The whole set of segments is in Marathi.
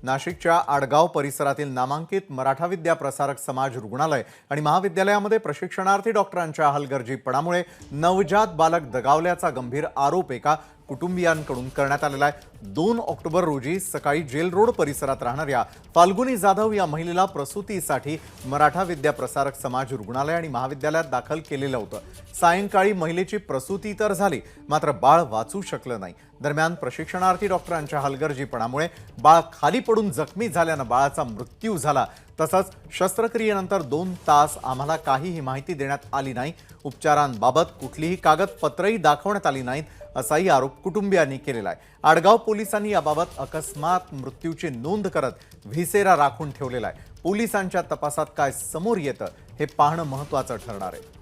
नाशिकच्या आडगाव परिसरातील नामांकित मराठा विद्या प्रसारक समाज रुग्णालय आणि महाविद्यालयामध्ये प्रशिक्षणार्थी डॉक्टरांच्या हलगर्जीपणामुळे नवजात बालक दगावल्याचा गंभीर आरोप एका कुटुंबियांकडून करण्यात आलेला आहे। 2 ऑक्टोबर रोजी सकाळी जेल रोड परिसरात राहणाऱ्या फाल्गुनी जाधव या महिलेला प्रसूतीसाठी मराठा विद्या प्रसारक समाज रुग्णालय आणि महाविद्यालयात दाखल केलेलं होतं। सायंकाळी महिलेची प्रसूती तर झाली, मात्र बाळ वाचू शकलं नाही। दरम्यान प्रशिक्षणार्थी डॉक्टरांच्या हलगर्जीपणामुळे बाळ खाली पडून जखमी झाल्यानं बाळाचा मृत्यू झाला। तसंच शस्त्रक्रियेनंतर 2 तास आम्हाला काहीही माहिती देण्यात आली नाही। उपचारांबाबत कुठलीही कागदपत्रही दाखवण्यात आली नाहीत, असाही आरोप कुटुंबियांनी केलेला आहे। आडगाव पोलिसांनी याबाबत अकस्मात मृत्यूची नोंद करत व्हिसेरा राखून ठेवलेला आहे। पोलिसांच्या तपासात काय समोर येतं हे पाहणं महत्त्वाचं ठरणार आहे।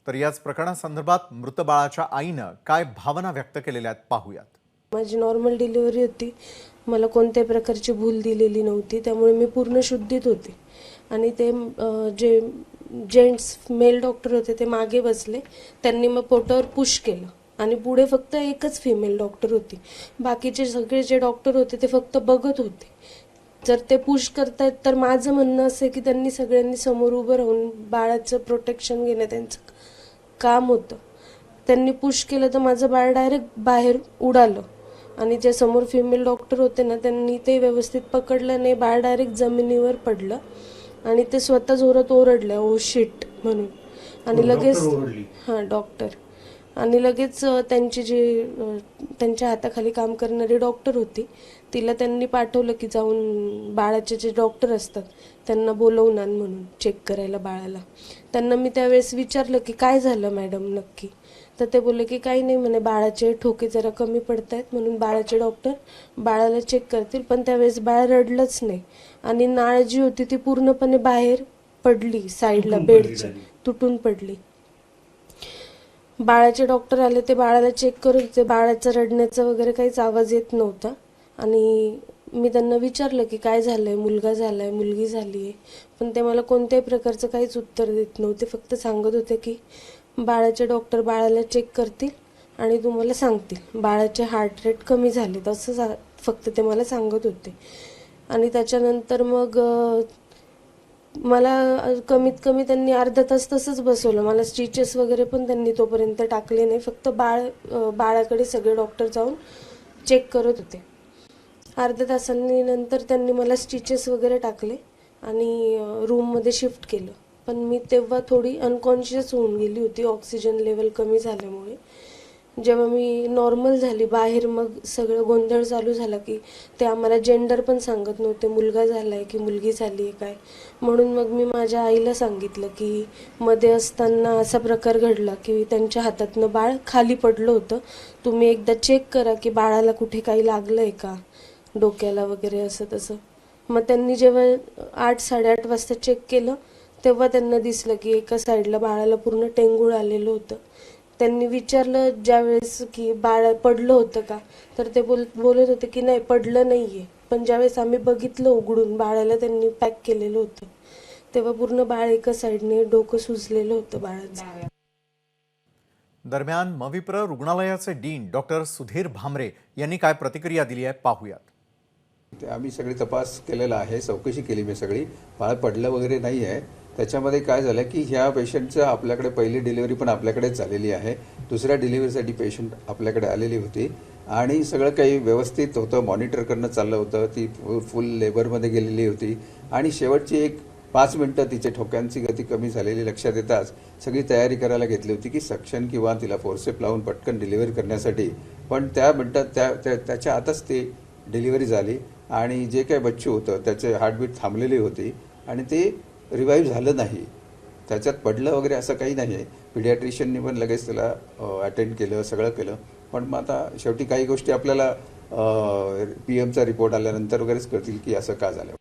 तर याच प्रकरणासंदर्भात मृत बाळाच्या आईनं काय भावना व्यक्त केलेल्या आहेत पाहूयात। माझी नॉर्मल डिलिव्हरी होती, मला कोणत्याही प्रकारची भूल दिलेली नव्हती, त्यामुळे मी पूर्ण शुद्धीत होते। आणि ते जे जेंट्स मेल डॉक्टर होते ते मागे बसले, त्यांनी मग पोटावर पुश केलं आणि पुढे फक्त एकच फिमेल डॉक्टर होती। बाकीचे सगळे जे डॉक्टर होते ते फक्त बघत होते। जर ते पुश करतायत तर माझं म्हणणं असं की त्यांनी सगळ्यांनी समोर उभं राहून बाळाचं प्रोटेक्शन घेणं त्यांचं काम होतं। त्यांनी पुश केलं तर माझं बाळ डायरेक्ट बाहेर उडालं आणि जे समोर फिमेल डॉक्टर होते ना, त्यांनी ते व्यवस्थित पकडलं नाही, बाळ डायरेक्ट जमिनीवर पडलं आणि ते स्वतः जोरात ओरडले, ओ शिट म्हणून। आणि लगेच डॉक्टर आणि लगेच त्यांची जी त्यांच्या हाताखाली काम करणारी डॉक्टर होती, तिला त्यांनी पाठवलं की जाऊन बाळाचे जे डॉक्टर असतात त्यांना बोलवून आण म्हणून चेक करायला बाळाला। त्यांना मी त्यावेळेस विचारलं की काय झालं मॅडम नक्की, तर ते बोलले की काही नाही म्हणे, बाळाचे ठोके जरा कमी पडतायत म्हणून बाळाचे डॉक्टर बाळाला चेक करतील। पण त्यावेळेस बाळ रडलंच नाही आणि नाळ जी होती ती पूर्णपणे बाहेर पडली, साईडला बेडची तुटून पडली। बाळाचे डॉक्टर आले, ते बाळाला चेक करत होते, बाळाचा रडण्याचा वगैरे काहीच आवाज येत नव्हता। आणि मी त्यांना विचारलं की काय झालंय, मुलगा झालाय, मुलगी झालीये, पण ते मला कोणत्याही प्रकारचं काहीच उत्तर देत नव्हते। फक्त सांगत होते की बाळाचे डॉक्टर बाळाला चेक करतील आणि तुम्हाला सांगतील, बाळाचे हार्ट रेट कमी झालेत असं फक्त ते मला सांगत होते। आणि त्याच्यानंतर मग मला कमीत कमी त्यांनी अर्धा तास तसंच बसवलं। मला स्टिचेस वगैरे पण त्यांनी तोपर्यंत टाकले नाही, फक्त बाळाकडे सगळे डॉक्टर जाऊन चेक करत होते। अर्ध्या तासांनी नंतर त्यांनी मला स्टिचेस वगैरे टाकले आणि रूममध्ये शिफ्ट केलं। पण मी तेव्हा थोडी अनकॉन्शियस होऊन गेली होती, ऑक्सिजन लेवल कमी झाल्यामुळे। जेव्हा मी नॉर्मल झाली बाहेर, मग सगळं गोंधळ चालू झाला की ते आम्हाला जेंडर पण सांगत नव्हते, मुलगा झालाय की मुलगी झाली आहे काय। म्हणून मग मी माझ्या आईला सांगितलं की मध्ये असताना असा प्रकार घडला की त्यांच्या हातातनं बाळ खाली पडलं होतं, तुम्ही एकदा चेक करा की बाळाला कुठे काही लागलंय का, डोक्याला वगैरे असं तसं। मग त्यांनी जेव्हा 8-8:30 वाजता चेक केलं तेव्हा त्यांना दिसलं की एका साईडला बाळाला पूर्ण टेंगूळ आलेलं होतं। त्यांनी विचारलं ज्यावेळेस की बाळ पडलं होतं का, तर ते बोलत होते की नाही पडलं नाहीये। पण ज्यावेळेस आम्ही बघितलं उघडून बाळाला त्यांनी पॅक केलेलं होतं, तेव्हा पूर्ण बाळ एका साईडने डोकं सुजलेलं होतं बाळाचं। दरम्यान मविप्र रुग्णालयाचे डीन डॉक्टर सुधीर भामरे यांनी काय प्रतिक्रिया दिली आहे पाहूयात। आम्ही सगळी तपास केलेला आहे, चौकशी केली मी सगळी, बाळ पडलं वगैरे नाही आहे। त्याच्यामध्ये काय झालं की ह्या पेशंटचं आपल्याकडे पहिली डिलिव्हरी पण आपल्याकडेच झालेली आहे, दुसऱ्या डिलिव्हरीसाठी पेशंट आपल्याकडे आलेली होती आणि सगळं काही व्यवस्थित होतं, मॉनिटर करणं चाललं होतं, ती फुल लेबरमध्ये गेलेली होती आणि शेवटची 5 मिनिटं तिच्या ठोक्यांची गती कमी झालेली लक्षात येताच सगळी तयारी करायला घेतली होती की सक्शन किंवा तिला फोर्सेप लावून पटकन डिलिव्हरी करण्यासाठी। पण त्या मिनिटात त्याच्या आतच ती डिलिव्हरी झाली आणि जे काही बच्चू होतं त्याचे हार्टबीट थांबलेली होती आणि ते रिवाईव्ह झालं नाही, त्याच्यात पडलं वगैरे असं काही नाही आहे। पिडियाट्रिशियननी पण लगेच त्याला अटेंड केलं, सगळं केलं। पण मग आता शेवटी काही गोष्टी आपल्याला PM चा रिपोर्ट आल्यानंतर वगैरेच कळतील की असं का झालं।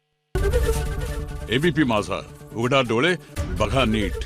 एबीपी माझा, उघडा डोळे बघा नीट।